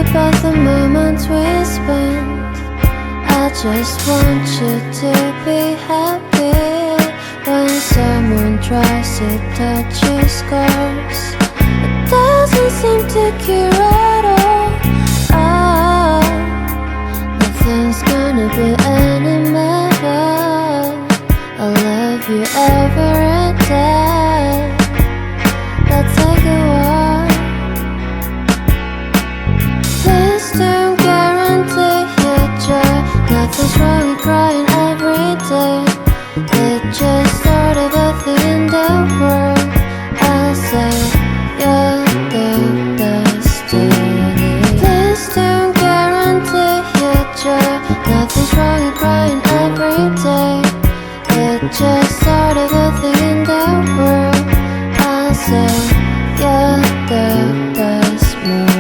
About the moments we spent, I just want you to be happy. When someone tries to touch your scars, it doesn't seem to cure at all. Oh, nothing's gonna be any better. I'll love you every day. Let's take a walk. Please don't guarantee your joy. Nothing's wrong with crying every day. It's just sort of a thing in the world. I'll say you're the destiny. Please don't guarantee your joy. Nothing's wrong with crying every day. It's just sort of a thing in the world. I'll say you're the best morning.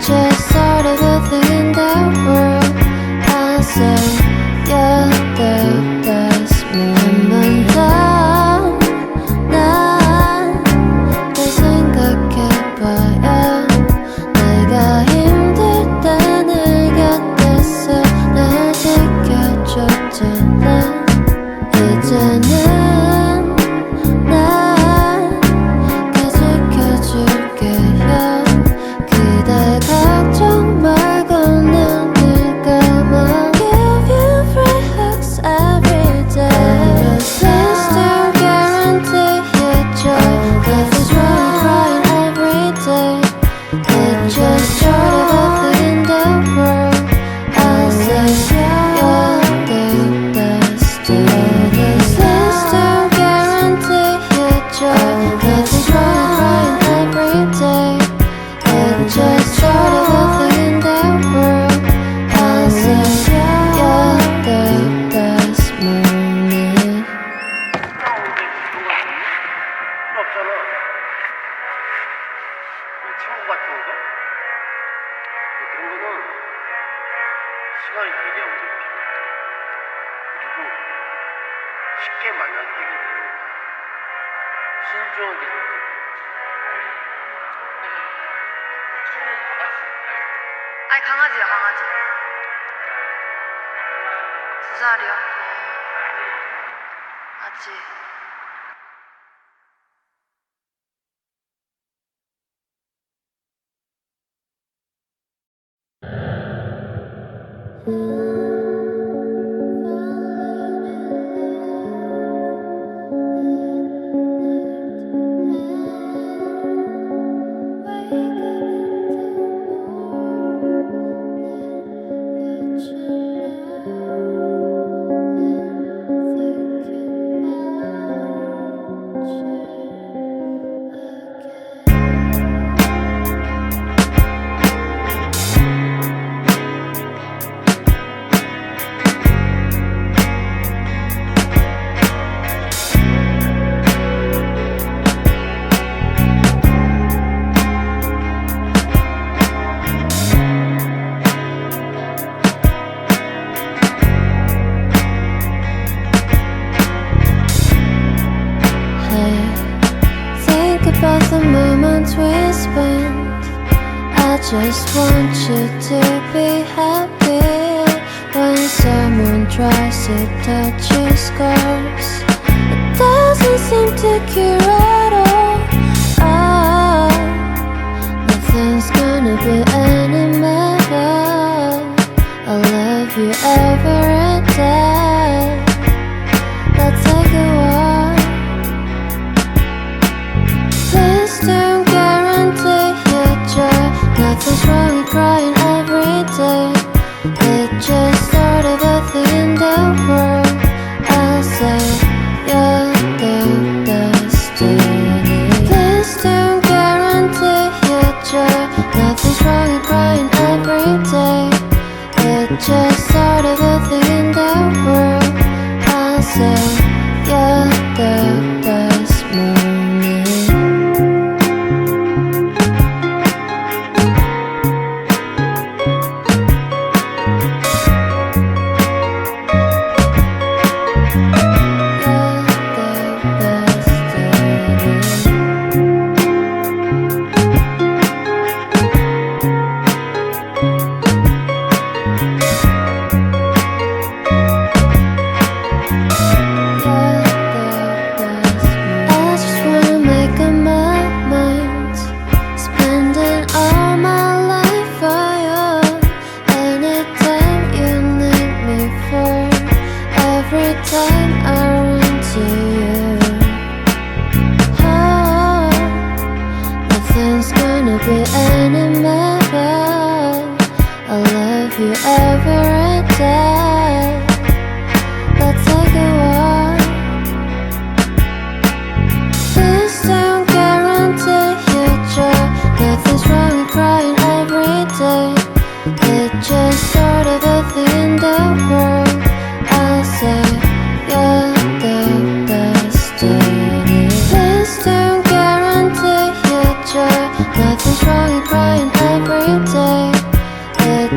Just sort of a thing in the world. I'll say you're the best moment. 난 늘 생각해봐야 내가 힘들 때 내 곁에서 날 지켜줬잖아. 이제는 난 지켜줄게요. 그대 걱정 말고 눈을 감아. Give you free hugs every day. Please don't guarantee your joy. Nothing's wrong with crying every day. It's just sort of a thing in the world. I'll say you're the destiny. Please don't guarantee your joy. Nothing's wrong with crying every day. It's just sort of a thing in the world. I'll say you're the best morning. 필요 없잖아. 친구 같은 거? 그런 거는 시간이 되게 오래 필요해. 그리고 쉽게 만나서 해결되는 거야. 신중하게 생각해. 아니 강아지요 강아지 2살이요 아직 Think about the moments we spent. I just want you to be happy. When someone tries to touch your scars, it doesn't seem to cure at all. Oh, nothing's gonna be any better. I'll love you every day. Let's take a walk. Please don't guarantee your joy. Nothing's wrong with crying every day. It's just sort of a thing in the world. I'll say you're the destiny. Please don't guarantee your joy. Nothing's wrong with crying every day. It's just sort of a thing in the world. I'll say you're the best moment.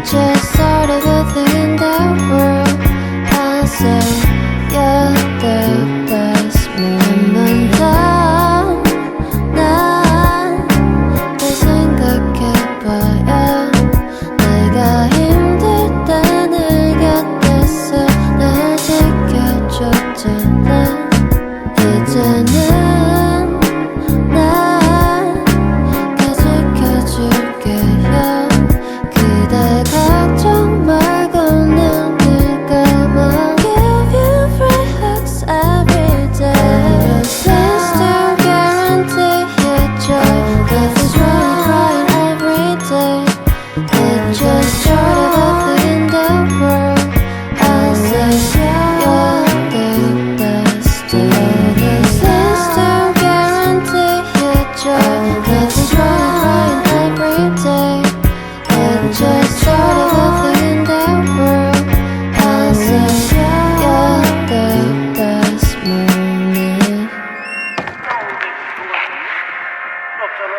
Just sort of a thing in the world. I'll say you're the best moment. 난 널 생각해봐야 내가 힘들 때 내 곁에서 날 지켜줬잖아. 이제는 난 지켜줄게요. 그대 걱정 말고 눈을 감아. Give you free hugs every day. Please don't guarantee your joy. Nothing's wrong with crying every day. It's just sort of a thing in the world. I'll say you're the destiny. Please don't guarantee your joy. Nothing's wrong with crying every day. It's just sort of a thing in the world. I'll say you're the best moment. 필요 없잖아.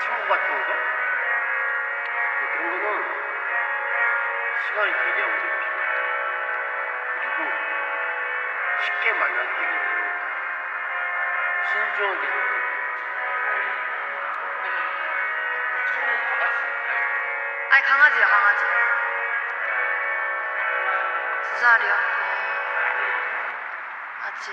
친구 같은 거? 그런 거는 시간이 되게 오래 필요해. 그리고 쉽게 만나서 해결되는 거야. 신중하게 생각해. 아니 강아지야 강아지. 2살이야. 아직.